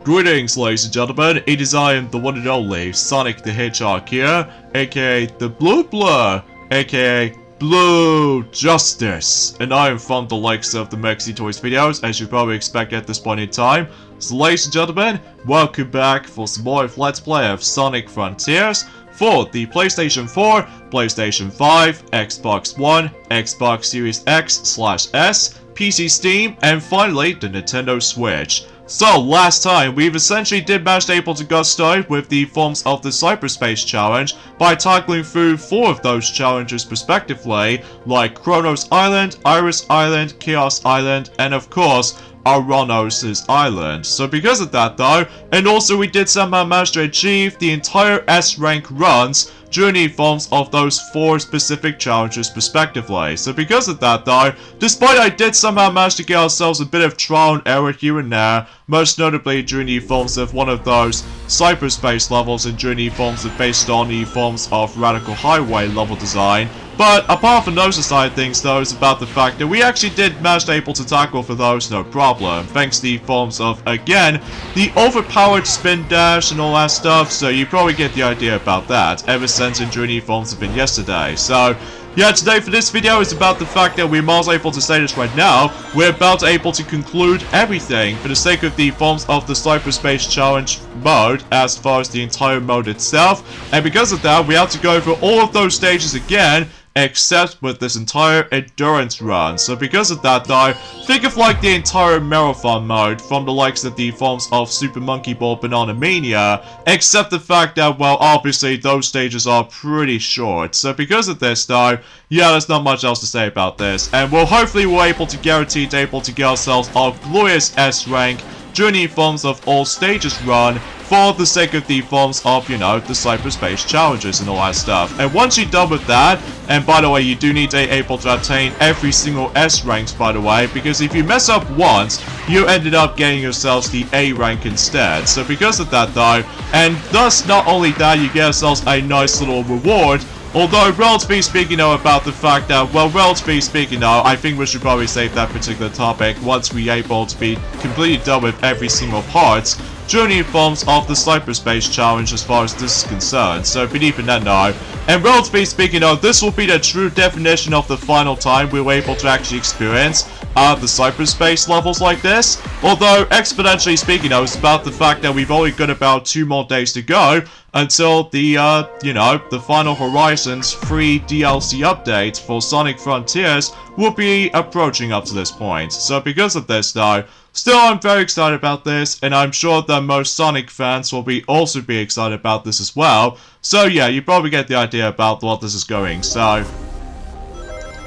Greetings, ladies and gentlemen, it is I am the one and only Sonic the Hedgehog here, aka the Blue Blur, aka Blue Justice, and I am from the likes of the Mexi Toys videos, as you probably expect at this point in time. So ladies and gentlemen, welcome back for some more of Let's Play of Sonic Frontiers for the PlayStation 4, PlayStation 5, Xbox One, Xbox Series X/S, PC Steam, and finally the Nintendo Switch. So last time, we've essentially did manage to get started with the forms of the Cyberspace Challenge by tackling through 4 of those challenges respectively, like Kronos Island, Iris Island, Chaos Island, and of course, Aranos' Island. So because of that though, and also we did somehow manage to achieve the entire S-rank runs during the forms of those 4 specific challenges respectively. So because of that though, despite I did somehow manage to get ourselves a bit of trial and error here and there, most notably during the forms of one of those cyberspace levels and during the forms of based on the forms of Radical Highway level design. But apart from those side of things though, is about the fact that we actually did manage to tackle for those no problem, thanks to the forms of, again, the overpowered spin dash and all that stuff, so you probably get the idea about that, ever since and during the forms have been yesterday. So yeah, today for this video is about the fact that we're most able to say this right now, we're about to conclude everything for the sake of the forms of the Cyberspace Challenge mode as far as the entire mode itself, and because of that we have to go over all of those stages again, except with this entire endurance run. So because of that though, think of like the entire marathon mode from the likes of the forms of Super Monkey Ball Banana Mania, except the fact that, well, obviously those stages are pretty short. So because of this though, yeah, there's not much else to say about this, and we'll hopefully we're able to guarantee to get ourselves our glorious S rank during the forms of all stages run, for the sake of the forms of, you know, the cyberspace challenges and all that stuff. And once you're done with that, and by the way, you do need to be able to attain every single S ranks, by the way, because if you mess up once, you ended up getting yourselves the A rank instead. So because of that though, and thus not only that, you get yourselves a nice little reward. Although, relatively speaking though, about the fact that, well, relatively speaking though, I think we should probably save that particular topic once we're able to be completely done with every single part during the forms of the Cyberspace Challenge as far as this is concerned. So believe in that now. And relatively speaking though, this will be the true definition of the final time we were able to actually experience the cyberspace levels like this. Although, exponentially speaking though, it's about the fact that we've only got about 2 more days to go until the, you know, the Final Horizons free DLC update for Sonic Frontiers will be approaching up to this point. So because of this though, still I'm very excited about this, and I'm sure that most Sonic fans will also be excited about this as well. So yeah, you probably get the idea about what this is going. So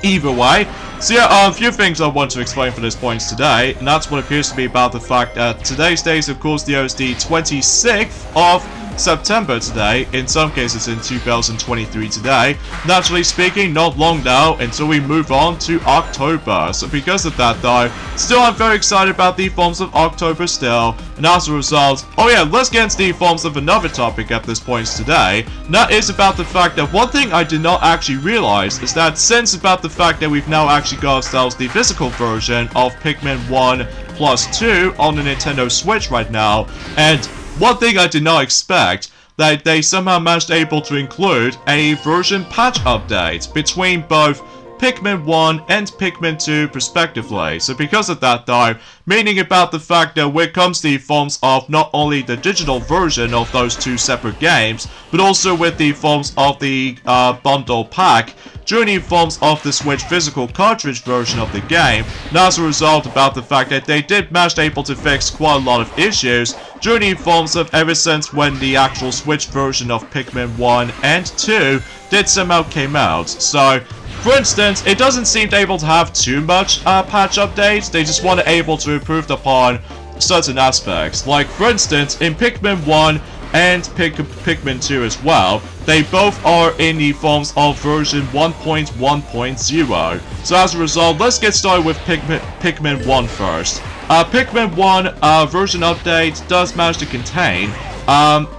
either way, so yeah, a few things I want to explain for this point today, and that's what appears to be about the fact that today's date is of course the 26th of September today, in some cases in 2023 today. Naturally speaking, not long now until we move on to October. So because of that though, still I'm very excited about the forms of October still, and as a result, oh yeah, let's get into the forms of another topic at this point today, and that is about the fact that one thing I did not actually realize is that since about the fact that we've now actually got ourselves the physical version of Pikmin 1+2 on the Nintendo Switch right now, and one thing I did not expect, that they somehow managed to include a version patch update between both Pikmin 1 and Pikmin 2 respectively. So because of that though, meaning about the fact that when it comes to the forms of not only the digital version of those 2 separate games, but also with the forms of the bundle pack, during the forms of the Switch physical cartridge version of the game, and as a result about the fact that they did manage to fix quite a lot of issues during the forms of ever since when the actual Switch version of Pikmin 1 and 2 did somehow came out. So for instance, it doesn't seem to have too much patch updates, they just want to improve upon certain aspects. Like for instance, in Pikmin 1 and Pikmin 2 as well, they both are in the forms of version 1.1.0. So as a result, let's get started with Pikmin 1 first. Pikmin 1 version update does manage to contain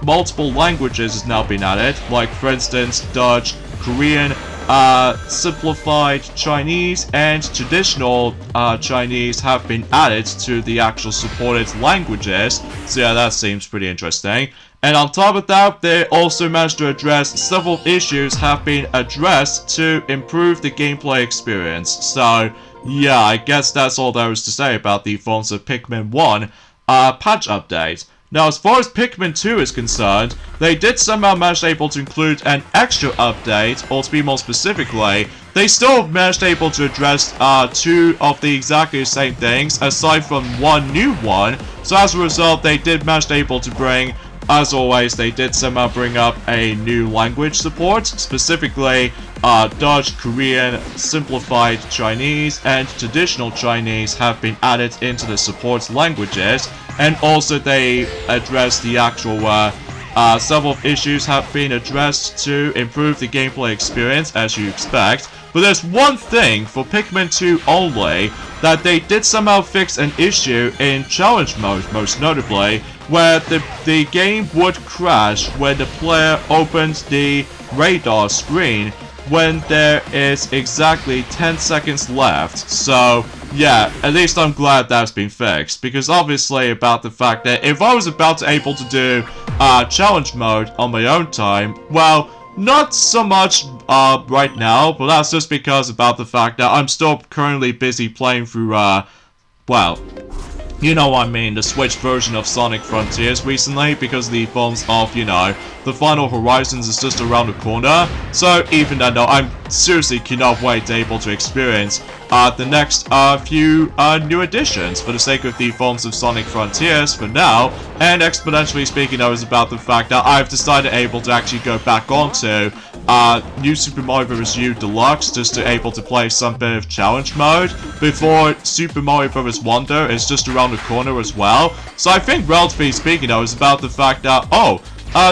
multiple languages has now been added, like for instance Dutch, Korean, simplified Chinese and traditional Chinese have been added to the actual supported languages. So yeah, that seems pretty interesting. And on top of that, they also managed to address several issues have been addressed to improve the gameplay experience. So yeah, I guess that's all there is to say about the Forms of Pikmin 1 patch update. Now, as far as Pikmin 2 is concerned, they did somehow manage able to include an extra update, or to be more specifically, they still managed able to address 2 of the exactly same things, aside from one new one. So as a result, they did manage able to bring, as always, they did somehow bring up a new language support, specifically Dutch, Korean, simplified Chinese, and traditional Chinese have been added into the support languages, and also they addressed the actual several issues have been addressed to improve the gameplay experience, as you expect. But there's one thing for Pikmin 2 only, that they did somehow fix an issue in challenge mode, most notably, where the game would crash when the player opens the radar screen when there is exactly 10 seconds left. So yeah, at least I'm glad that's been fixed, because obviously about the fact that if I was about to able to do challenge mode on my own time, well, not so much right now, but that's just because about the fact that I'm still currently busy playing through well, you know what I mean, the Switch version of Sonic Frontiers recently, because the forms of, you know, the Final Horizons is just around the corner. So even then though, I'm seriously cannot wait to able to experience the next few new additions for the sake of the forms of Sonic Frontiers for now. And exponentially speaking, I was about the fact that I've decided able to actually go back onto New Super Mario Bros. U Deluxe just to able to play some bit of challenge mode before Super Mario Bros. Wonder is just around the corner as well. So I think relatively speaking though, it's about the fact that,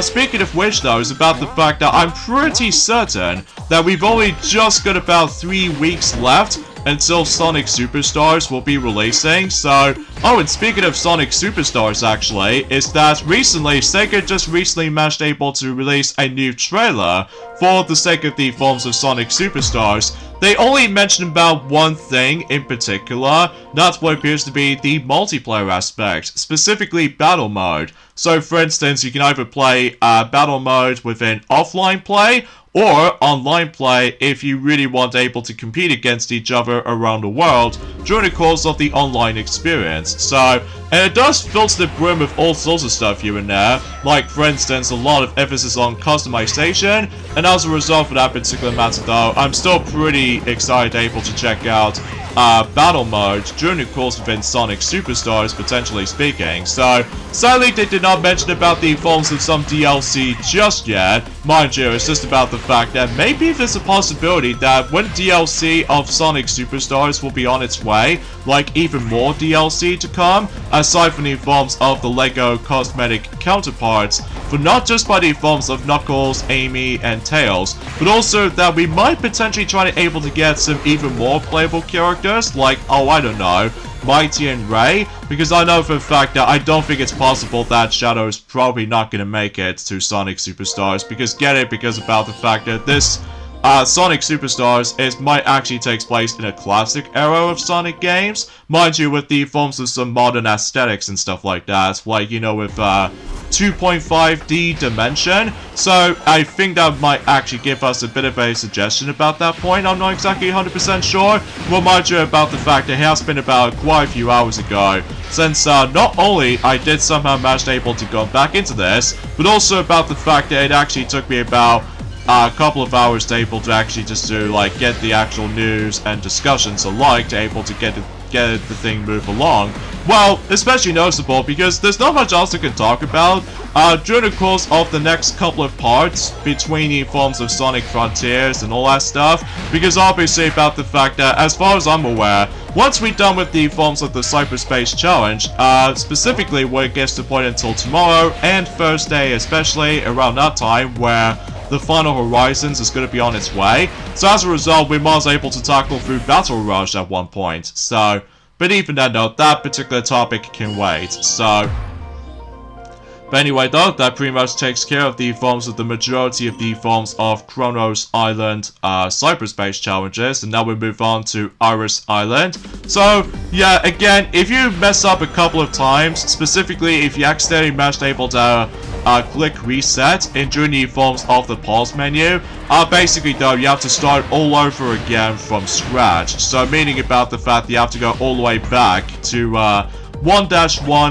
speaking of which though, it's about the fact that I'm pretty certain that we've only just got about 3 weeks left until Sonic Superstars will be releasing. So, and speaking of Sonic Superstars actually, is that recently, Sega just recently managed able to release a new trailer for the sake of the Forms of Sonic Superstars. They only mentioned about one thing in particular, that's what appears to be the multiplayer aspect, specifically battle mode. So for instance, you can either play battle mode within offline play, or online play if you really want able to compete against each other around the world during the course of the online experience. So, and it does fill to the brim with all sorts of stuff here and there, like for instance a lot of emphasis on customization, and as a result for that particular matter though, I'm still pretty excited able to check out battle mode during the course within Sonic Superstars, potentially speaking. So, sadly they did not mention about the forms of some DLC just yet. Mind you, it's just about the fact that maybe there's a possibility that when DLC of Sonic Superstars will be on its way, like even more DLC to come, aside from the forms of the LEGO cosmetic counterparts, for not just by the forms of Knuckles, Amy, and Tails, but also that we might potentially try to able to get some even more playable characters, like, I don't know, Mighty and Ray, because I know for a fact that I don't think it's possible that Shadow is probably not going to make it to Sonic Superstars, because because about the fact that this Sonic Superstars might actually takes place in a classic era of Sonic games, mind you, with the forms of some modern aesthetics and stuff like that, like, you know, with 2.5D dimension. So I think that might actually give us a bit of a suggestion about that point. I'm not exactly 100% sure. Well, mind you, about the fact that it has been about quite a few hours ago since not only I did somehow manage able to go back into this, but also about the fact that it actually took me about a couple of hours to able to actually just to like get the actual news and discussions alike to able to get the thing move along. Well, especially noticeable because there's not much else I can talk about during the course of the next couple of parts between the forms of Sonic Frontiers and all that stuff, because obviously about the fact that as far as I'm aware, once we're done with the forms of the Cyberspace Challenge, specifically when it gets to point until tomorrow and Thursday especially around that time where the Final Horizons is going to be on its way. So as a result, we might be able to tackle through Battle Rush at one point. So, but even then though, that particular topic can wait. So, But anyway though, that pretty much takes care of the forms of the majority of the forms of Kronos Island cyberspace challenges, and now we move on to Iris Island. So yeah, again, if you mess up a couple of times, specifically if you accidentally managed able to click reset during the forms of the pause menu, basically though you have to start all over again from scratch. So meaning about the fact that you have to go all the way back to 1-1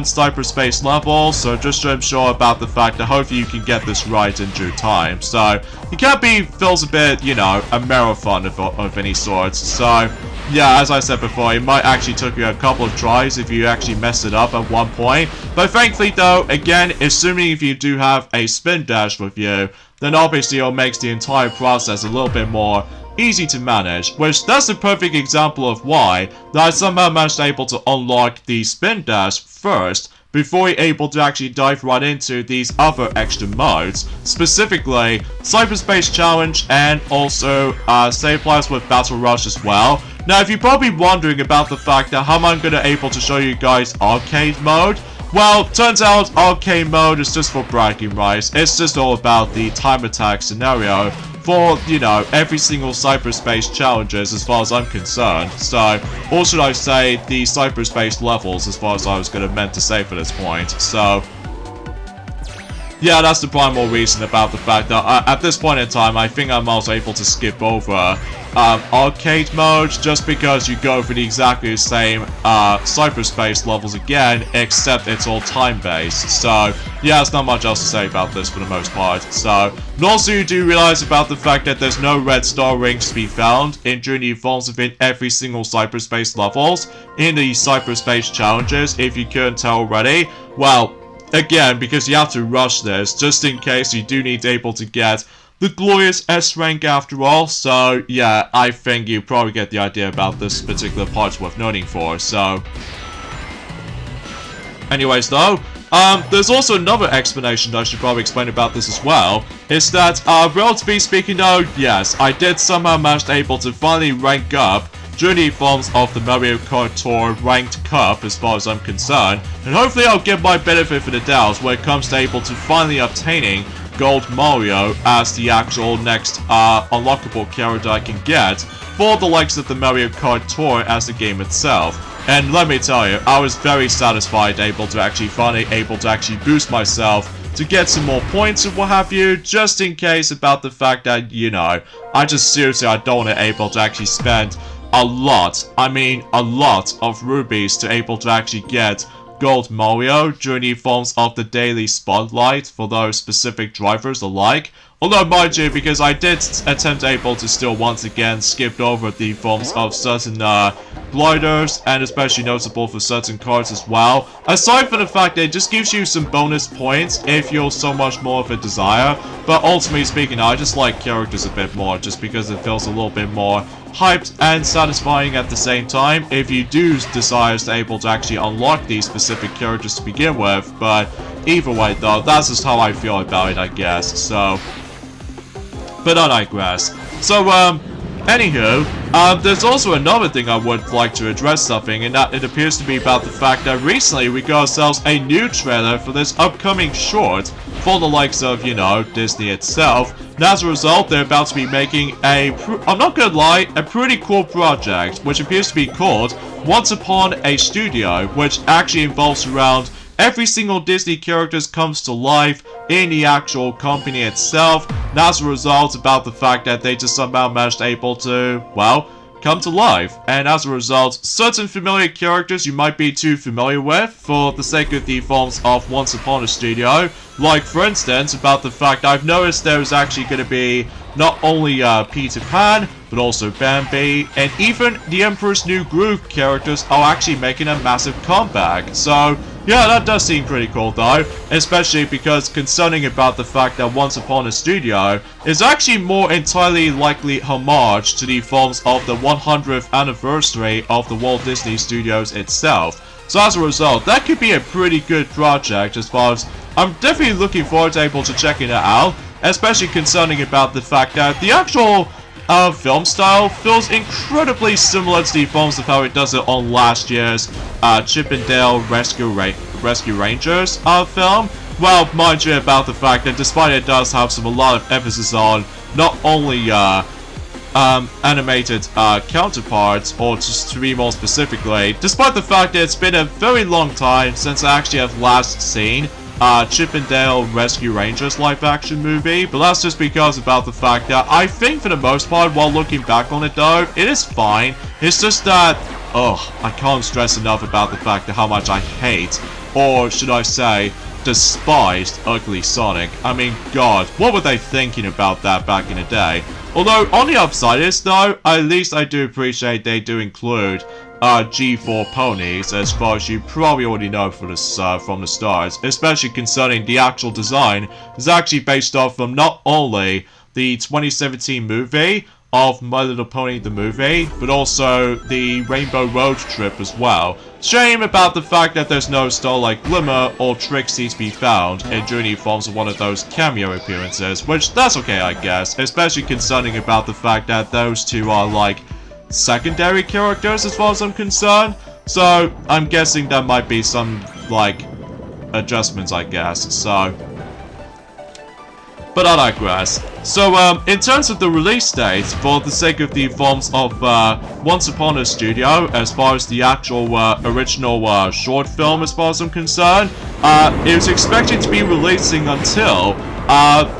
cyberspace level, so just to ensure about the fact that hopefully you can get this right in due time. So it can't be, feels a bit, you know, a marathon of any sort. So yeah, as I said before, it might actually take you a couple of tries if you actually mess it up at one point. But thankfully though, again, assuming if you do have a spin dash with you, then obviously it makes the entire process a little bit more easy to manage, which that's a perfect example of why that I somehow managed able to unlock the spin dash first before you're able to actually dive right into these other extra modes, specifically Cyberspace Challenge and also same applies with Battle Rush as well. Now if you're probably wondering about the fact that how am I gonna able to show you guys arcade mode, well, turns out arcade mode is just for bragging rights. It's just all about the time attack scenario for, you know, every single cyberspace challenges as far as I'm concerned. So, or should I say, the cyberspace levels as far as I was meant to say for this point. So, yeah, that's the primal reason about the fact that at this point in time, I think I'm also able to skip over arcade mode, just because you go for the exactly the same cyberspace levels again, except it's all time-based. So yeah, there's not much else to say about this for the most part. So, and also you do realize about the fact that there's no red star rings to be found during the forms within every single cyberspace levels in the cyberspace challenges, if you couldn't tell already. Well, again, because you have to rush this, just in case you do need to able to get the glorious S rank after all. So yeah, I think you probably get the idea about this particular part worth noting for. So anyways though, there's also another explanation that I should probably explain about this as well, is that relatively speaking though, yes, I did somehow manage able to finally rank up during the forms of the Mario Kart Tour Ranked Cup as far as I'm concerned, and hopefully I'll get my benefit for the doubt when it comes to able to finally obtaining Gold Mario as the actual next unlockable character I can get for the likes of the Mario Kart Tour as the game itself. And let me tell you, I was very satisfied able to actually finally boost myself to get some more points and what have you, just in case about the fact that, you know, I just seriously I don't want to able to actually spend a lot, I mean a lot of rubies to able to actually get Gold Mario during the forms of the daily spotlight for those specific drivers alike. Although mind you, because I did attempt able to still once again skip over the forms of certain gliders, and especially notable for certain cars as well. Aside from the fact that it just gives you some bonus points if you're so much more of a desire, but ultimately speaking, I just like characters a bit more, just because it feels a little bit more hyped and satisfying at the same time if you do desire to able to actually unlock these specific characters to begin with. But either way though, that's just how I feel about it, I guess. So, but I digress. So anywho, there's also another thing I would like to address something, and that it appears to be about the fact that recently we got ourselves a new trailer for this upcoming short for the likes of, you know, Disney itself. And as a result, they're about to be making I'm not gonna lie, a pretty cool project, which appears to be called Once Upon a Studio, which actually involves around every single Disney character comes to life in the actual company itself. And as a result, about the fact that they just somehow managed able to, well, come to life. And as a result, certain familiar characters you might be too familiar with for the sake of the forms of Once Upon a Studio. Like, for instance, about the fact I've noticed there's actually going to be not only Peter Pan, but also Bambi, and even the Emperor's New Groove characters are actually making a massive comeback. So, yeah, that does seem pretty cool though, especially because concerning about the fact that Once Upon a Studio is actually more entirely likely homage to the forms of the 100th anniversary of the Walt Disney Studios itself. So as a result, that could be a pretty good project as far as I'm definitely looking forward to able to checking it out, especially concerning about the fact that the actual film style feels incredibly similar to the forms of how it does it on last year's Chip 'n Dale Rescue Rangers film. well, mind you about the fact that despite it does have a lot of emphasis on not only animated counterparts, or just to be more specifically, despite the fact that it's been a very long time since I actually have last seen Chip and Dale Rescue Rangers live-action movie, but that's just because about the fact that I think for the most part, while looking back on it though, it is fine. It's just that, I can't stress enough about the fact that how much I hate, or should I say, despised Ugly Sonic. I mean, God, what were they thinking about that back in the day? Although, on the upside is though, at least I do appreciate they do include G4 ponies, as far as you probably already know from the start, especially concerning the actual design is actually based off from not only the 2017 movie of My Little Pony the movie, but also the Rainbow Road trip as well. Shame about the fact that there's no Starlight Glimmer or Trixie to be found in Journey forms of one of those cameo appearances, which that's okay I guess, especially concerning about the fact that those two are like secondary characters as far as I'm concerned. So I'm guessing there might be some like adjustments I guess, so. But I digress. So, in terms of the release date, for the sake of the forms of Once Upon a Studio, as far as the actual original short film, as far as I'm concerned, it was expected to be releasing until,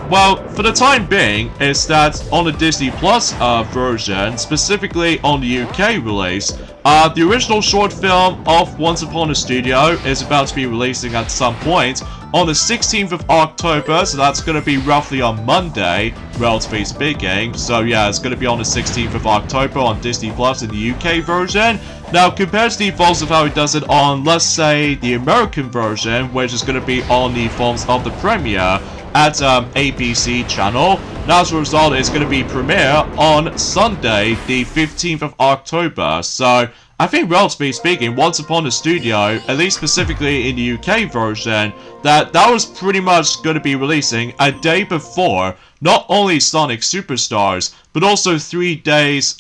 well, for the time being, is that on the Disney Plus version, specifically on the UK release, the original short film of Once Upon a Studio is about to be releasing at some point on the 16th of October, so that's going to be roughly on Monday, relatively speaking. So yeah, it's going to be on the 16th of October on Disney Plus in the UK version. Now, compared to the forms of how it does it on, let's say, the American version, which is going to be on the forms of the premiere at ABC channel. Now, as a result, it's going to be premiere on Sunday, the 15th of October. So I think, relatively speaking, Once Upon a Studio, at least specifically in the UK version, that was pretty much going to be releasing a day before not only Sonic Superstars, but also 4 days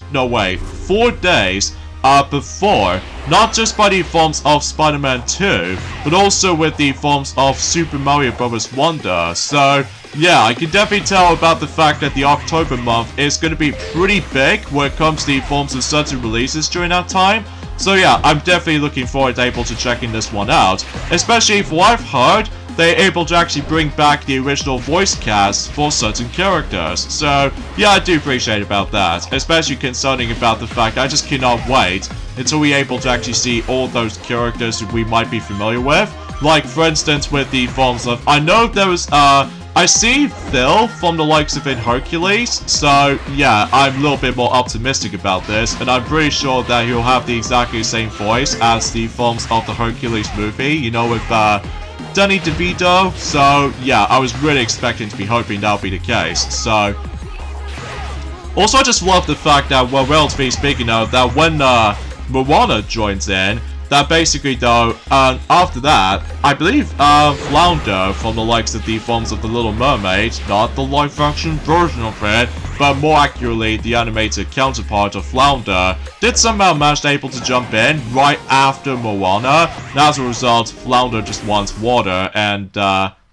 before, not just by the forms of Spider-Man 2, but also with the forms of Super Mario Bros. Wonder. So yeah, I can definitely tell about the fact that the October month is going to be pretty big when it comes to the forms of certain releases during that time. So yeah, I'm definitely looking forward to able to checking this one out, especially if what I've heard, they're able to actually bring back the original voice cast for certain characters. So yeah, I do appreciate about that, especially concerning about the fact I just cannot wait until we're able to actually see all those characters that we might be familiar with. Like, for instance, with the forms of, I know there was, I see Phil from the likes of in Hercules, so yeah, I'm a little bit more optimistic about this, and I'm pretty sure that he'll have the exactly same voice as the forms of the Hercules movie, you know, with Danny DeVito. So yeah, I was really expecting to be hoping that would be the case. So also, I just love the fact that, well, relatively speaking though, that when Moana joins in, that basically though, after that, I believe Flounder from the likes of the forms of The Little Mermaid, not the live action version of it, but more accurately the animated counterpart of Flounder, did somehow manage to able to jump in right after Moana, and as a result, Flounder just wants water, and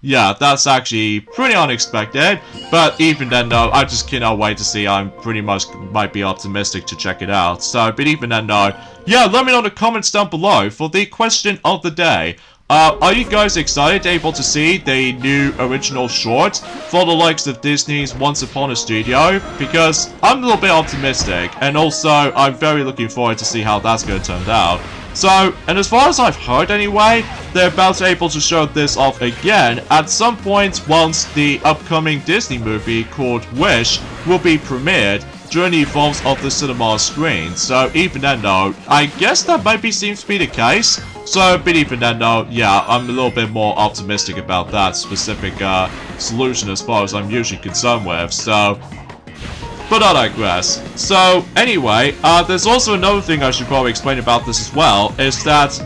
yeah, that's actually pretty unexpected, but even then though, I just cannot wait to see. I'm pretty much might be optimistic to check it out. So, but even then though, yeah, let me know in the comments down below for the question of the day. Are you guys excited able to see the new original short for the likes of Disney's Once Upon a Studio? Because I'm a little bit optimistic, and also I'm very looking forward to see how that's going to turn out. So, and as far as I've heard anyway, they're about to able to show this off again at some point once the upcoming Disney movie called Wish will be premiered during the forms of the cinema screen. So even then though, I guess that might be seems to be the case. So, but even then though, yeah, I'm a little bit more optimistic about that specific solution as far as I'm usually concerned with. So, but I digress. So, anyway, there's also another thing I should probably explain about this as well, is that,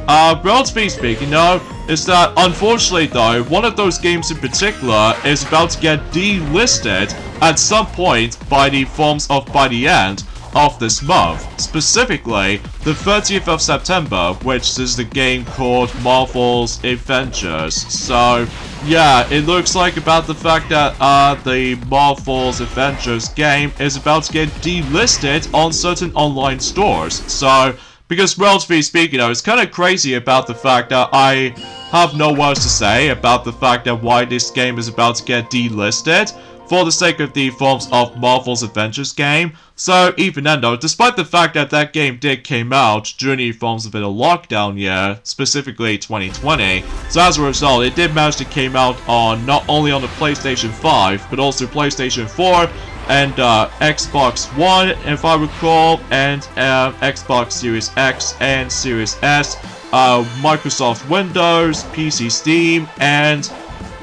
relatively speaking though, is that, unfortunately though, one of those games in particular is about to get delisted at some point by the end of this month, specifically the 30th of September, which is the game called Marvel's Avengers. So yeah, it looks like about the fact that the Marvel's Avengers game is about to get delisted on certain online stores. So because relatively speaking, it's kind of crazy about the fact that I have no words to say about the fact that why this game is about to get delisted for the sake of the forms of Marvel's Avengers game. So even then though, despite the fact that that game did came out during the forms of a lockdown year, specifically 2020, so as a result, it did manage to came out on not only on the PlayStation 5, but also PlayStation 4, and Xbox One, if I recall, and Xbox Series X and Series S, Microsoft Windows, PC Steam, and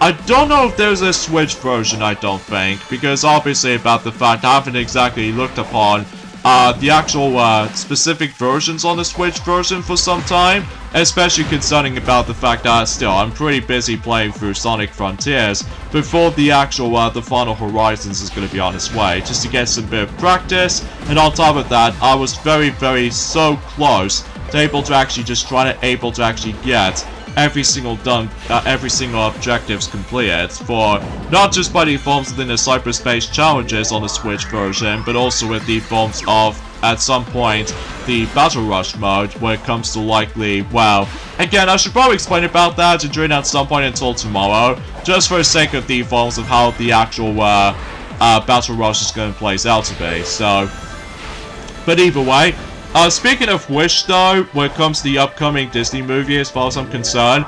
I don't know if there's a Switch version, I don't think, because obviously about the fact I haven't exactly looked upon the actual specific versions on the Switch version for some time, especially concerning about the fact that still I'm pretty busy playing through Sonic Frontiers before the actual the Final Horizons is going to be on its way, just to get some bit of practice. And on top of that, I was very so close to able to actually just try to actually get every single objectives completed for not just by the forms within the cyberspace challenges on the Switch version, but also with the forms of at some point the Battle Rush mode, where it comes to likely, well, again, I should probably explain about that during at some point until tomorrow, just for the sake of the forms of how the actual Battle Rush is going to play out to be. So, but either way. Speaking of which, though, when it comes to the upcoming Disney movie, as far as I'm concerned,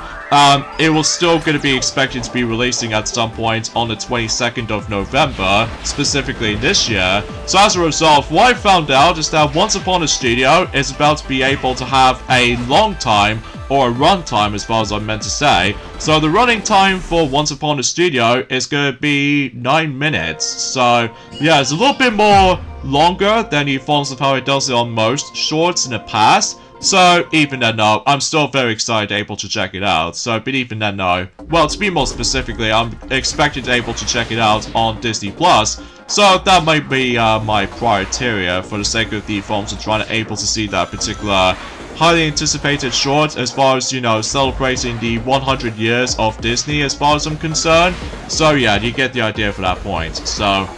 it will still going to be expected to be releasing at some point on the 22nd of November, specifically this year. So as a result, what I found out is that Once Upon a Studio is about to be able to have a long time, or a runtime as far as I'm meant to say. So the running time for Once Upon a Studio is going to be 9 minutes. So yeah, it's a little bit more longer than the forms of how it does it on most shorts in the past. So even then though, I'm still very excited able to check it out. So but even then though, well, to be more specifically, I'm expected to able to check it out on Disney Plus. So that might be my criteria for the sake of the forms of trying to able to see that particular highly anticipated short, as far as, you know, celebrating the 100 years of Disney as far as I'm concerned. So yeah, you get the idea for that point. So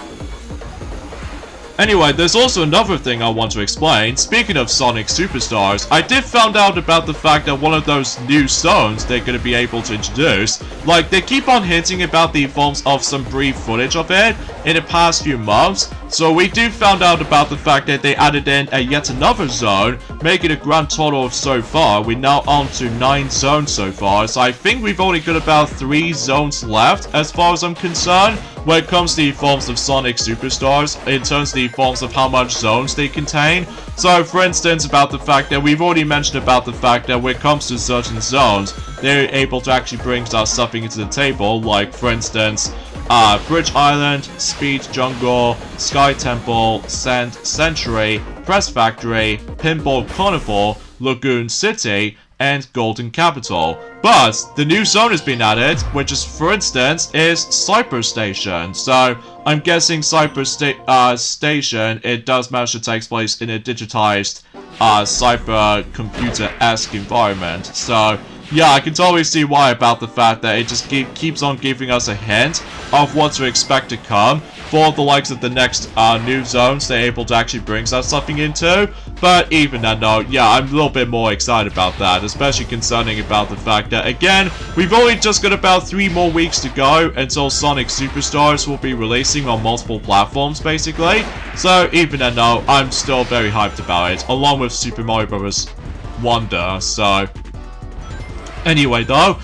anyway, there's also another thing I want to explain. Speaking of Sonic Superstars, I did find out about the fact that one of those new zones they're going to be able to introduce, like, they keep on hinting about the forms of some brief footage of it in the past few months. So we do found out about the fact that they added in yet another zone, making a grand total of so far. We're now on to 9 zones so far, so I think we've only got about 3 zones left as far as I'm concerned when it comes to the forms of Sonic Superstars, in terms of the forms of how much zones they contain. So for instance, about the fact that we've already mentioned about the fact that when it comes to certain zones, they're able to actually bring something into the table, like for instance, Bridge Island, Speed Jungle, Sky Temple, Sand Century, Press Factory, Pinball Carnival, Lagoon City, and Golden Capital. But the new zone has been added, which is, for instance, is Cyber Station. So I'm guessing Cyber Station, it does manage to take place in a digitized cyber computer-esque environment. So yeah, I can totally see why about the fact that it just keeps on giving us a hint of what to expect to come for the likes of the next new zones they're able to actually bring something into. But even then though, yeah, I'm a little bit more excited about that, especially concerning about the fact that, again, we've only just got about 3 more weeks to go until Sonic Superstars will be releasing on multiple platforms, basically. So even then though, I'm still very hyped about it, along with Super Mario Bros. Wonder. So anyway though,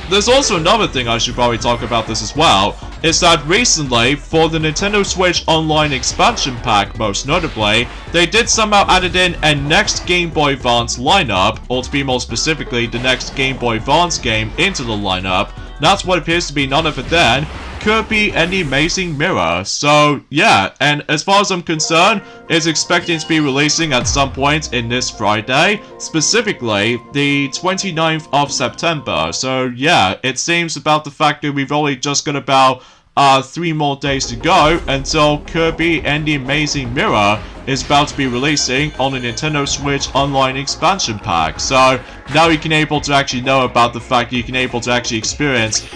there's also another thing I should probably talk about this as well, is that recently, for the Nintendo Switch Online expansion pack most notably, they did somehow added in a next Game Boy Advance lineup, or to be more specifically, the next Game Boy Advance game into the lineup. That's what appears to be none other than Kirby and the Amazing Mirror. So yeah, and as far as I'm concerned, it's expecting to be releasing at some point in this Friday, specifically the 29th of September. So yeah, it seems about the fact that we've only just got about 3 more days to go until Kirby and the Amazing Mirror is about to be releasing on the Nintendo Switch Online expansion pack. So now you can able to actually know about the fact that you can able to actually experience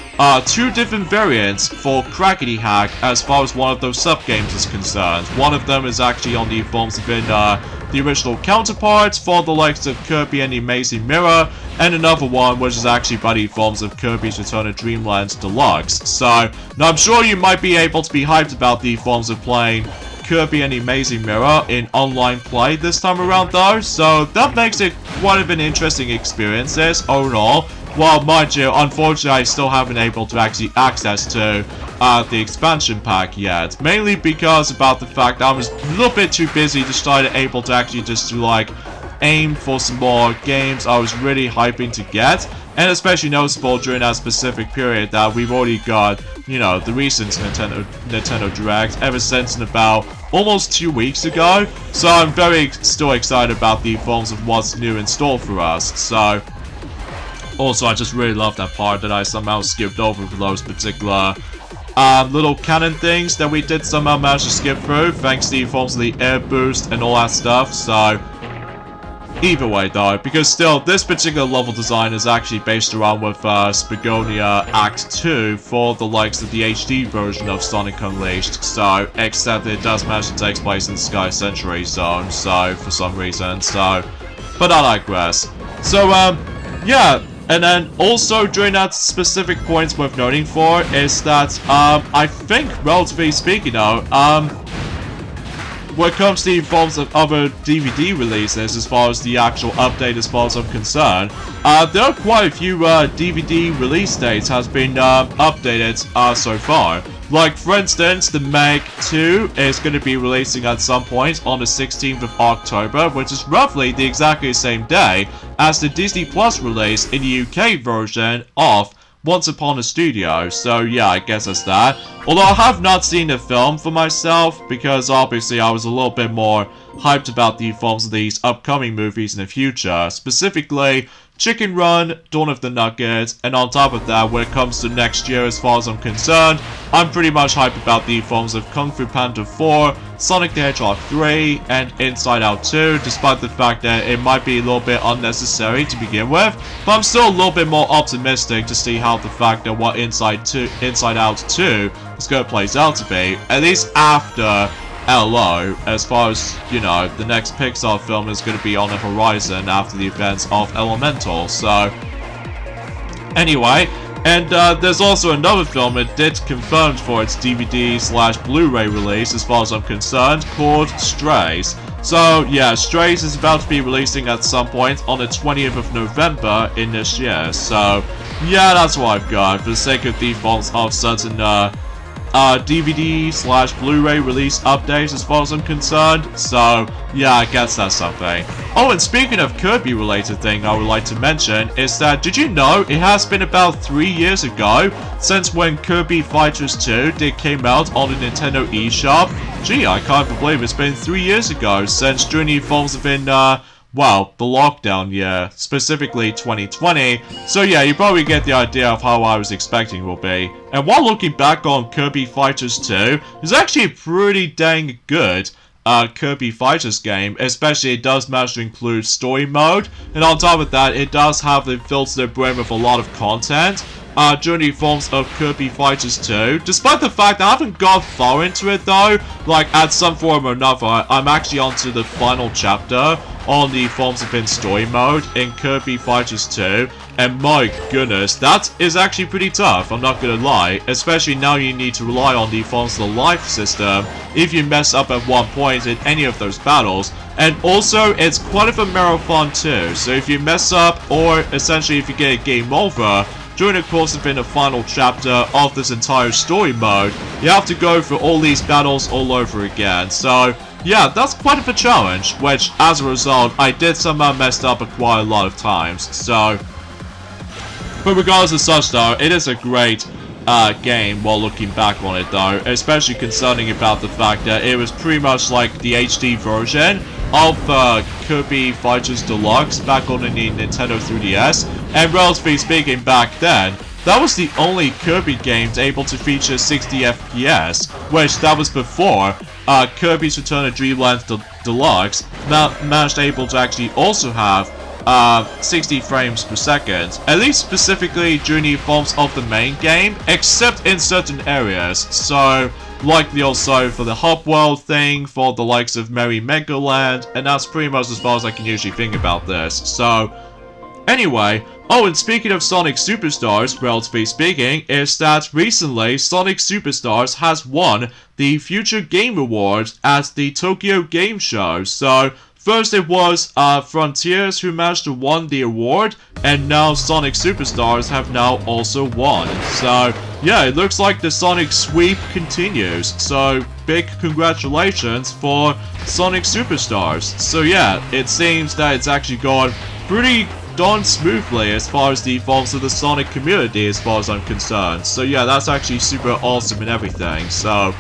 2 different variants for Crackety Hack as far as one of those sub-games is concerned. One of them is actually on the forms of the original counterparts for the likes of Kirby and the Amazing Mirror, and another one which is actually by the forms of Kirby's Return to Dreamland Deluxe. So now I'm sure you might be able to be hyped about the forms of playing Kirby and the Amazing Mirror in online play this time around though, so that makes it quite of an interesting experience overall. Well, mind you, unfortunately I still haven't able to actually access to the expansion pack yet, mainly because about the fact I was a little bit too busy to start able to actually just to like aim for some more games I was really hyping to get, and especially noticeable during that specific period that we've already got, you know, the recent Nintendo Direct ever since in about almost 2 weeks ago, so I'm still excited about the forms of what's new in store for us. So also I just really love that part that I somehow skipped over for those particular little cannon things that we did somehow manage to skip through thanks to the forms of the air boost and all that stuff. So either way though, because still this particular level design is actually based around with Spagonia Act 2 for the likes of the HD version of Sonic Unleashed, so except that it does manage to take place in the Sky Century Zone, so for some reason, so but I digress. So yeah, and then also during that specific point worth noting for is that I think relatively speaking though, when it comes to the forms of other DVD releases, as far as the actual update as far as I'm concerned, there are quite a few DVD release dates has been updated so far. Like, for instance, the Meg 2 is going to be releasing at some point on the 16th of October, which is roughly the exactly same day as the Disney Plus release in the UK version of Once Upon a Studio. So yeah, I guess that's that. Although I have not seen the film for myself, because obviously I was a little bit more hyped about the forms of these upcoming movies in the future. Specifically, Chicken Run, Dawn of the Nugget, and on top of that, when it comes to next year as far as I'm concerned, I'm pretty much hyped about the forms of Kung Fu Panda 4, Sonic the Hedgehog 3, and Inside Out 2, despite the fact that it might be a little bit unnecessary to begin with, but I'm still a little bit more optimistic to see how the fact that what Inside Out 2 is going to play out to be, at least after LO, as far as, you know, the next Pixar film is going to be on the horizon after the events of Elemental. So anyway, and there's also another film it did confirmed for its DVD/Blu-ray release as far as I'm concerned, called Strays. So yeah, Strays is about to be releasing at some point on the 20th of November in this year. So yeah, that's what I've got for the sake of defaults of certain DVD/Blu-ray release updates as far as I'm concerned. So yeah, I guess that's something. Oh, and speaking of Kirby related thing I would like to mention is that, did you know it has been about 3 years ago since when Kirby Fighters 2 came out on the Nintendo eShop? Gee, I can't believe it's been 3 years ago since during the forms of well, the lockdown year, specifically 2020, so yeah, you probably get the idea of how I was expecting it will be. And while looking back on Kirby Fighters 2, it's actually a pretty dang good Kirby Fighters game, especially it does manage to include story mode, and on top of that, it does have it fills their brain with a lot of content during the forms of Kirby Fighters 2, despite the fact I haven't got far into it though, like at some form or another, I'm actually onto the final chapter on the forms of in story mode in Kirby Fighters 2, and my goodness, that is actually pretty tough, I'm not gonna lie, especially now you need to rely on the forms of the life system if you mess up at one point in any of those battles, and also it's quite of a marathon too, so if you mess up, or essentially if you get a game over during the course of in the final chapter of this entire story mode, you have to go through all these battles all over again. So yeah, that's quite of a challenge, which as a result, I did somehow messed up quite a lot of times. So, but regardless of such though, it is a great game while looking back on it though, especially concerning about the fact that it was pretty much like the HD version of Kirby Fighters Deluxe back on the Nintendo 3DS, and relatively speaking back then, that was the only Kirby game able to feature 60 FPS, which that was before Kirby's Return of Dreamland Deluxe managed able to actually also have 60 frames per second, at least specifically during the forms of the main game, except in certain areas. So, like also for the Hub World thing, for the likes of Merry Megaland, and that's pretty much as far as I can usually think about this. So, anyway, oh, and speaking of Sonic Superstars, relatively speaking, is that recently Sonic Superstars has won the Future Game Award at the Tokyo Game Show. So, first it was Frontiers who managed to win the award, and now Sonic Superstars have now also won. So, yeah, it looks like the Sonic sweep continues. So, big congratulations for Sonic Superstars. So yeah, it seems that it's actually gone pretty darn smoothly as far as the forms of the Sonic community as far as I'm concerned. So yeah, that's actually super awesome and everything. So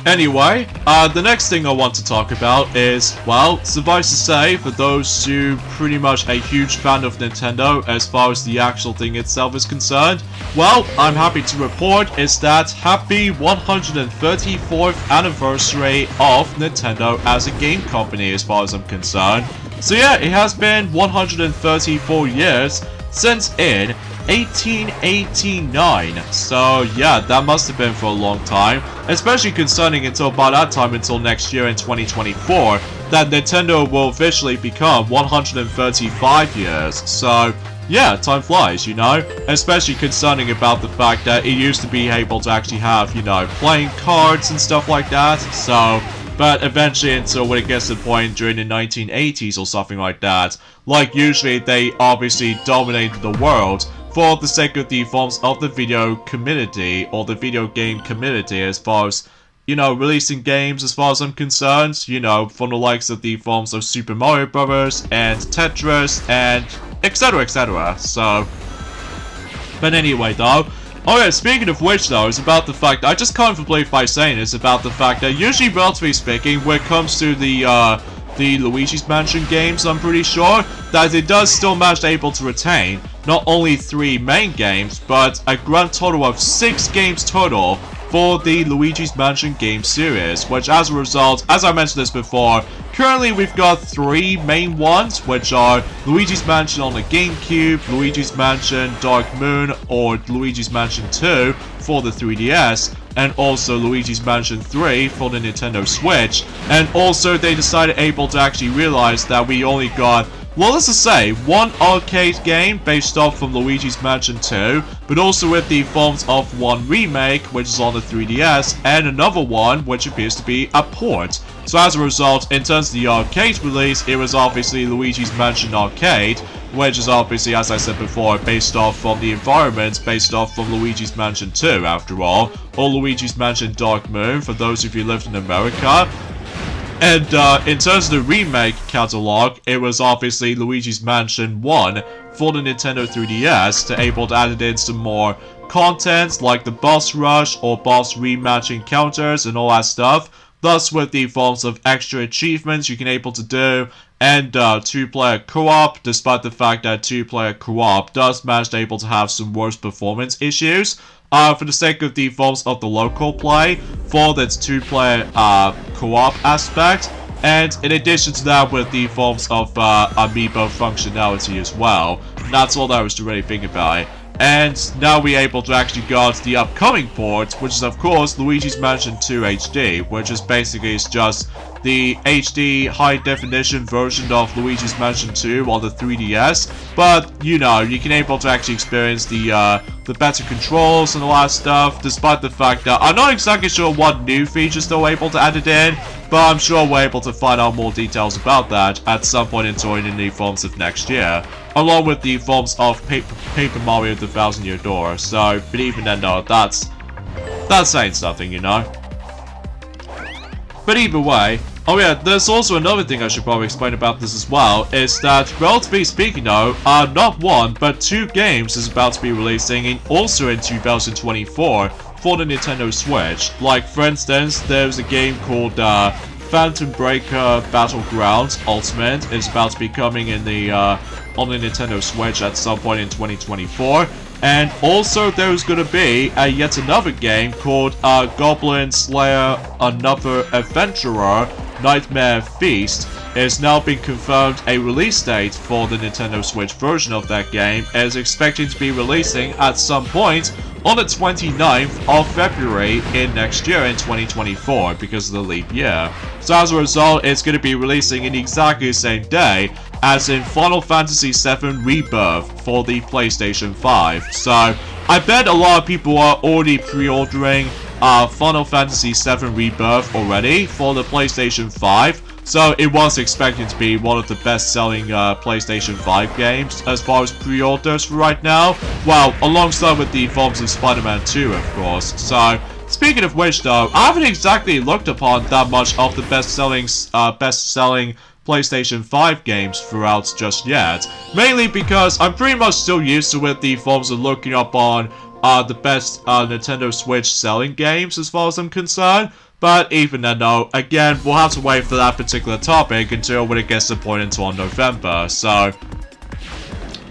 anyway, the next thing I want to talk about is, well, suffice to say, for those who pretty much a huge fan of Nintendo as far as the actual thing itself is concerned, well, I'm happy to report is that happy 134th anniversary of Nintendo as a game company as far as I'm concerned. So yeah, it has been 134 years since in 1889. So yeah, that must have been for a long time, especially concerning until by that time, until next year in 2024, that Nintendo will officially become 135 years. So yeah, time flies, you know, especially concerning about the fact that it used to be able to actually have, you know, playing cards and stuff like that. So but eventually, until when it gets to the point during the 1980s or something like that, like usually they obviously dominated the world for the sake of the forms of the video community or the video game community as far as, you know, releasing games as far as I'm concerned, you know, from the likes of the forms of Super Mario Bros. And Tetris and etc, etc. So, but anyway though, oh yeah, speaking of which though, it's about the fact, I just can't believe by saying this, about the fact that usually, relatively speaking, when it comes to the Luigi's Mansion games, I'm pretty sure that it does still manage able to retain not only 3 main games, but a grand total of 6 games total for the Luigi's Mansion game series, which as a result, as I mentioned this before, currently we've got 3 main ones, which are Luigi's Mansion on the GameCube, Luigi's Mansion Dark Moon, or Luigi's Mansion 2 for the 3DS, and also Luigi's Mansion 3 for the Nintendo Switch. And also they decided able to actually realize that we only got, well, let's just say, 1 arcade game based off from Luigi's Mansion 2, but also with the forms of 1 remake, which is on the 3DS, and another one, which appears to be a port. So as a result, in terms of the arcade release, it was obviously Luigi's Mansion Arcade, which is obviously, as I said before, based off from the environment, based off from Luigi's Mansion 2, after all, or Luigi's Mansion Dark Moon, for those of you who lived in America. And in terms of the remake catalog, it was obviously Luigi's Mansion 1 for the Nintendo 3DS to able to add in some more content like the boss rush or boss rematch encounters and all that stuff. Thus, with the forms of extra achievements you can able to do, and 2-player co-op, despite the fact that 2-player co-op does manage to able to have some worse performance issues. For the sake of the forms of the local play, for its 2-player co-op aspect, and in addition to that with the forms of amiibo functionality as well. And that's all there is to really think about it. And now we're able to actually go to the upcoming port, which is of course Luigi's Mansion 2 HD, which is basically just the HD high-definition version of Luigi's Mansion 2 on the 3DS. But, you know, you can able to actually experience the better controls and all that stuff, despite the fact that I'm not exactly sure what new features they're able to add it in, but I'm sure we're able to find out more details about that at some point in the forms of next year, along with the forms of Paper Mario The Thousand Year Door. So, but even then though, that's saying something, you know. But either way, oh yeah, there's also another thing I should probably explain about this as well, is that, relatively speaking though, not 1, but 2 games is about to be releasing also in 2024 for the Nintendo Switch. Like, for instance, there's a game called Phantom Breaker Battlegrounds Ultimate. It's about to be coming in the on the Nintendo Switch at some point in 2024. And also there's gonna be yet another game called Goblin Slayer Another Adventurer Nightmare Feast. It's now been confirmed a release date for the Nintendo Switch version of that game is expected to be releasing at some point on the 29th of February in next year in 2024 because of the leap year. So as a result, it's going to be releasing in exactly the same day as in Final Fantasy VII Rebirth for the PlayStation 5. So I bet a lot of people are already pre-ordering Final Fantasy VII Rebirth already for the PlayStation 5. So it was expected to be one of the best-selling PlayStation 5 games as far as pre-orders for right now. Well, alongside with the Forms of Spider-Man 2, of course. So, speaking of which though, I haven't exactly looked upon that much of the best-selling PlayStation 5 games throughout just yet. Mainly because I'm pretty much still used to with the forms of looking up on the best Nintendo Switch selling games as far as I'm concerned. But even then though, again, we'll have to wait for that particular topic until when it gets appointed until November, so...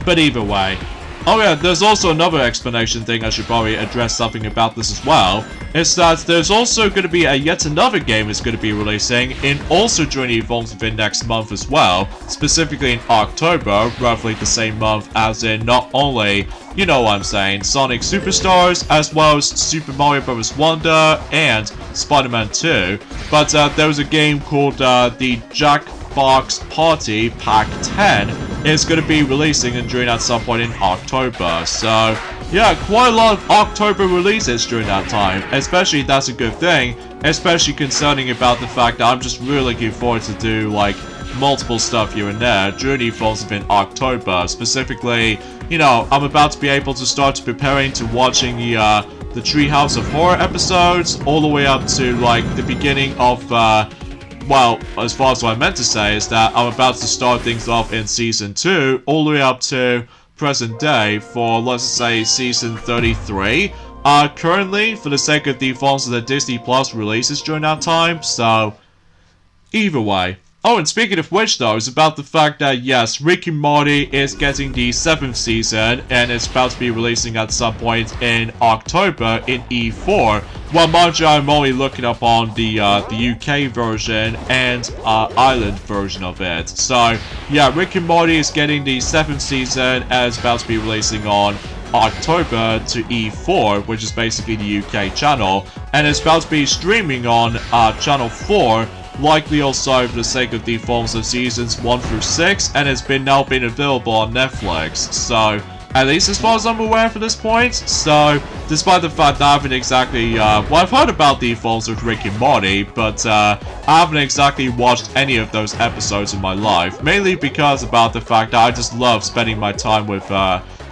But either way. Oh yeah, there's also another explanation thing I should probably address something about this as well. Is that there's also going to be yet another game that's going to be releasing in also during the events within next month as well. Specifically in October, roughly the same month as in not only, you know what I'm saying, Sonic Superstars, as well as Super Mario Bros. Wonder and Spider-Man 2. But there was a game called the Jackbox Party Pack 10 is going to be releasing and during at some point in October. So yeah, quite a lot of October releases during that time. Especially that's a good thing, especially concerning about the fact that I'm just really looking forward to do like multiple stuff here and there during the falls of in October. Specifically, you know, I'm about to be able to start preparing to watching the Treehouse of Horror episodes all the way up to like the beginning of well, as far as what I meant to say is that I'm about to start things off in Season 2, all the way up to present day for, let's say, Season 33. Currently, for the sake of the forms of the Disney Plus releases during that time, so either way. Oh, and speaking of which though, it's about the fact that yes, Rick and Morty is getting the 7th season, and it's about to be releasing at some point in October in E4. Well, mind you, I'm only looking up on the UK version and Ireland version of it. So, yeah, Rick and Morty is getting the 7th season, and it's about to be releasing on October to E4, which is basically the UK channel, and it's about to be streaming on Channel 4, likely also for the sake of the forms of seasons 1 through 6, and it's now been available on Netflix. So, at least as far as I'm aware for this point. So, despite the fact that I haven't exactly, well, I've heard about the forms of Rick and Morty, but I haven't exactly watched any of those episodes in my life. Mainly because about the fact that I just love spending my time with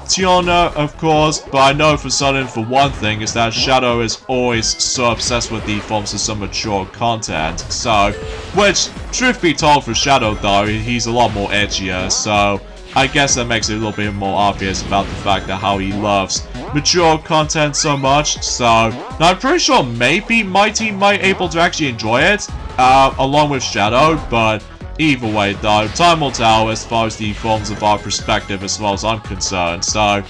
Tiana, of course, but I know for certain, for one thing, is that Shadow is always so obsessed with the forms of some mature content. So, which, truth be told for Shadow though, he's a lot more edgier, so I guess that makes it a little bit more obvious about the fact that how he loves mature content so much. So, now I'm pretty sure maybe Mighty might able to actually enjoy it, along with Shadow, but either way though, time will tell as far as the forms of our perspective as far as I'm concerned. So,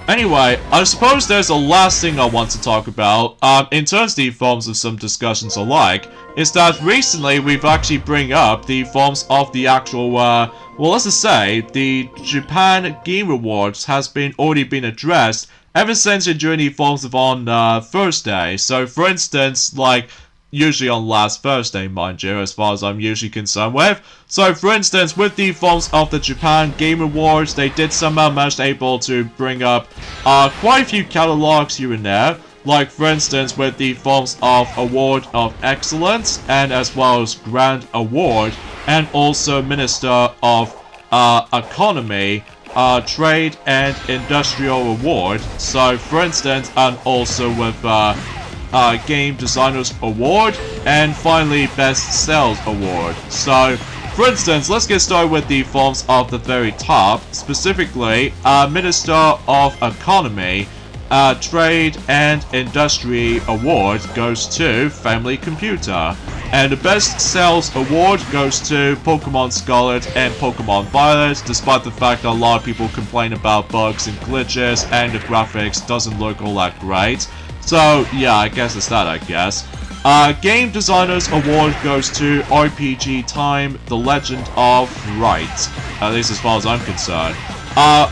anyway, I suppose there's a last thing I want to talk about, in terms of the forms of some discussions alike, is that recently we've actually bring up the forms of the actual, well, let's just say, the Japan Game Awards has already been addressed ever since during the forms of on Thursday. So, for instance, like, usually on last Thursday, mind you, as far as I'm usually concerned with. So, for instance, with the forms of the Japan Game Awards, they did somehow manage able to bring up quite a few catalogs here and there. Like, for instance, with the forms of Award of Excellence, and as well as Grand Award, and also Minister of Economy, Trade and Industrial Award. So, for instance, and also with Game Designers Award, and finally Best Sales Award. So, for instance, let's get started with the forms of the very top, specifically Minister of Economy, Trade and Industry Award goes to Family Computer. And the best sales award goes to Pokemon Scarlet and Pokemon Violet, despite the fact that a lot of people complain about bugs and glitches and the graphics doesn't look all that great. So yeah, I guess it's that, I guess. Game Designers Award goes to RPG Time: The Legend of Wright, at least as far as I'm concerned.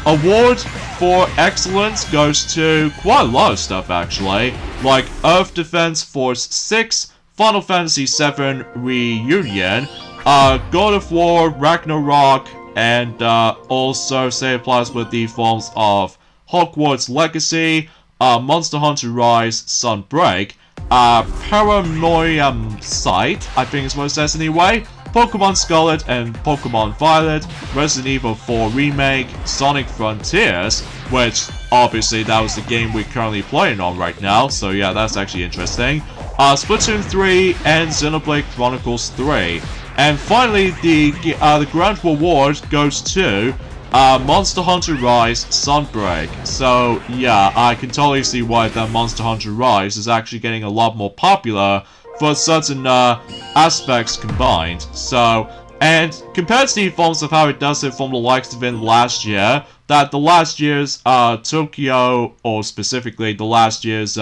Award for Excellence goes to quite a lot of stuff actually, like Earth Defense Force 6, Final Fantasy VII Reunion, God of War Ragnarok, and also say applies with the forms of Hogwarts Legacy, Monster Hunter Rise Sunbreak, Paranoia Sight, I think is what it says anyway, Pokemon Scarlet and Pokemon Violet, Resident Evil 4 Remake, Sonic Frontiers, which obviously that was the game we're currently playing on right now, so yeah, that's actually interesting, Splatoon 3 and Xenoblade Chronicles 3. And finally, the grand reward goes to Monster Hunter Rise Sunbreak. So yeah, I can totally see why that Monster Hunter Rise is actually getting a lot more popular for certain aspects combined. So, and compared to the forms of how it does it from the likes of in last year, that the last year's Tokyo, or specifically the last year's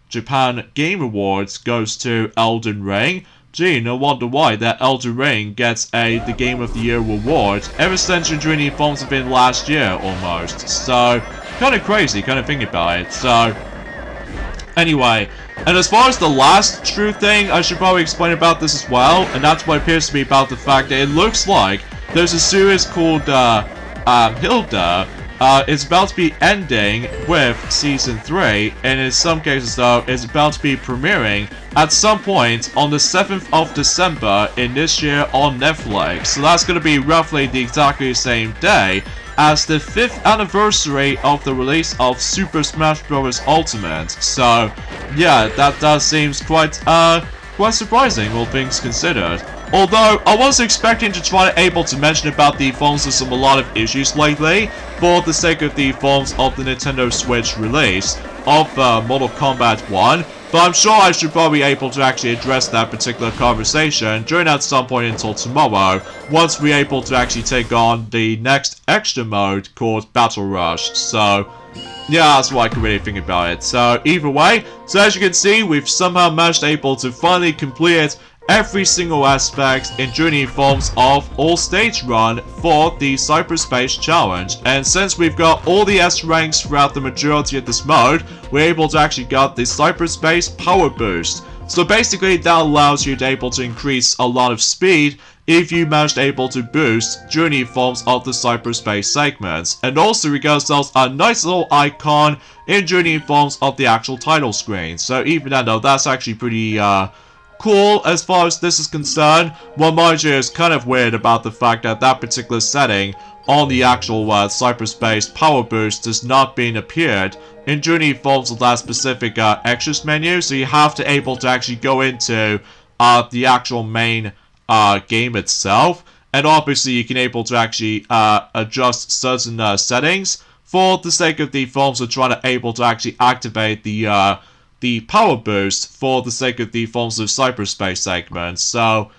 Japan Game Awards goes to Elden Ring. Gee, no wonder why that Elden Ring gets the Game of the Year award ever since during the forms of it last year almost. So, kind of crazy, kind of thinking about it. So, anyway, and as far as the last true thing, I should probably explain about this as well, and that's what appears to be about the fact that it looks like there's a series called Hilda. It's about to be ending with Season 3, and in some cases though, it's about to be premiering at some point on the 7th of December in this year on Netflix. So that's going to be roughly the exactly same day as the 5th anniversary of the release of Super Smash Bros. Ultimate. So yeah, that does seems quite surprising, all things considered. Although, I was expecting to try able to mention about the forms of a lot of issues lately, for the sake of the forms of the Nintendo Switch release of Mortal Kombat 1, but I'm sure I should probably be able to actually address that particular conversation during at some point until tomorrow, once we're able to actually take on the next extra mode called Battle Rush. So, yeah, that's what I can really think about it. So, either way, so as you can see, we've somehow managed able to finally complete every single aspect in Journey forms of all stage run for the Cyberspace Challenge. And since we've got all the S ranks throughout the majority of this mode, we're able to actually get the Cyberspace Power Boost. So basically that allows you to able to increase a lot of speed if you managed able to boost Journey forms of the Cyberspace segments. And also we got ourselves a nice little icon in Journey forms of the actual title screen. So even though that's actually pretty cool as far as this is concerned. What mind you is kind of weird about the fact that that particular setting on the actual Cyberspace Power Boost has not been appeared in Journey forms of that specific extras menu, so you have to able to actually go into the actual main game itself, and obviously you can able to actually adjust certain settings for the sake of the forms of trying to able to actually activate the power boost for the sake of the forms of cyberspace segments. So,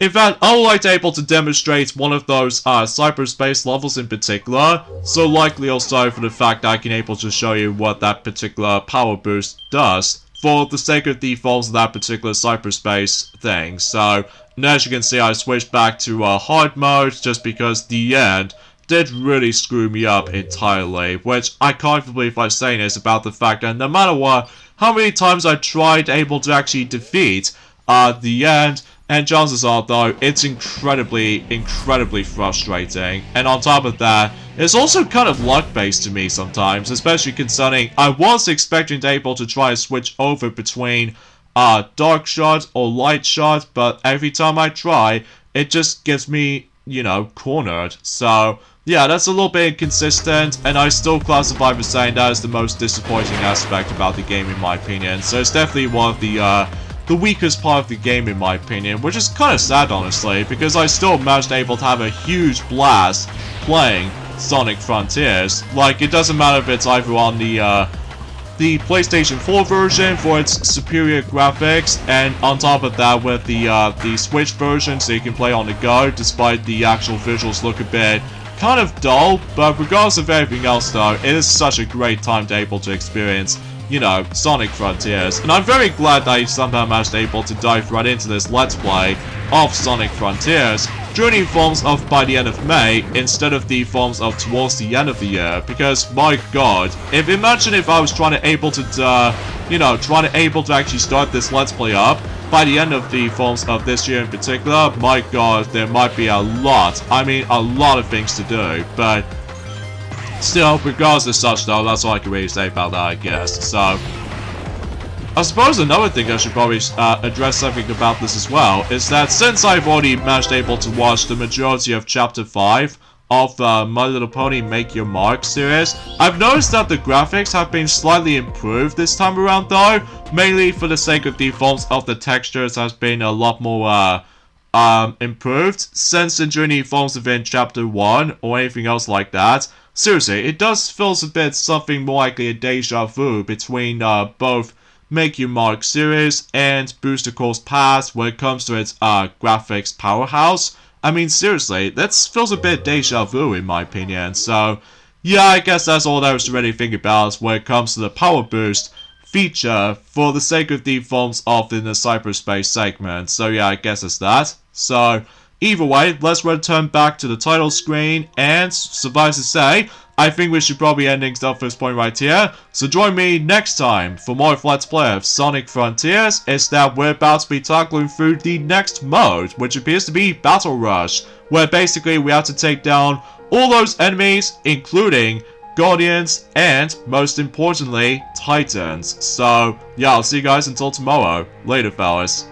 in fact, I would like to able to demonstrate one of those cyberspace levels in particular, so likely also for the fact that I can able to show you what that particular power boost does for the sake of the forms of that particular cyberspace thing. So, as you can see, I switched back to hard mode just because the end did really screw me up entirely, which I can't believe I'm saying is about the fact that no matter what, how many times I tried able to actually defeat the end, and chances are though, it's incredibly frustrating. And on top of that, it's also kind of luck based to me sometimes, especially concerning I was expecting to able to try to switch over between dark shot or light shot, but every time I try, it just gets me, you know, cornered. So yeah, that's a little bit inconsistent, and I still classify for saying that is the most disappointing aspect about the game in my opinion. So it's definitely one of the weakest part of the game in my opinion, which is kind of sad honestly, because I still managed able to have a huge blast playing Sonic Frontiers. Like, it doesn't matter if it's either on the the PlayStation 4 version for its superior graphics, and on top of that with the Switch version so you can play on the go, despite the actual visuals look a bit kind of dull. But regardless of everything else though, it is such a great time to able to experience, you know, Sonic Frontiers. And I'm very glad that I somehow managed able to dive right into this Let's Play of Sonic Frontiers during the forms of by the end of May instead of the forms of towards the end of the year, because my god, imagine if I was trying to able to actually start this Let's Play up by the end of the forms of this year in particular. My god, there might be a lot, I mean a lot of things to do, but still, regardless of such though, that's all I can really say about that, I guess. So I suppose another thing I should probably address something about this as well is that since I've already managed able to watch the majority of Chapter 5 of My Little Pony Make Your Mark series, I've noticed that the graphics have been slightly improved this time around though, mainly for the sake of the forms of the textures has been a lot more improved since during the forms of in Chapter 1 or anything else like that. Seriously, it does feel a bit something more like a deja vu between both Make Your Mark series and Booster Gold's past when it comes to its graphics powerhouse. I mean, seriously, that feels a bit deja vu in my opinion. So yeah, I guess that's all there is to really think about when it comes to the Power Boost feature for the sake of the forms of in the cyberspace segment. So yeah, I guess it's that. So either way, let's return back to the title screen, and suffice to say, I think we should probably ending stuff for this point right here. So join me next time for more of Let's Play of Sonic Frontiers. It's that we're about to be tackling through the next mode, which appears to be Battle Rush, where basically we have to take down all those enemies, including Guardians, and most importantly, Titans. So yeah, I'll see you guys until tomorrow. Later, fellas.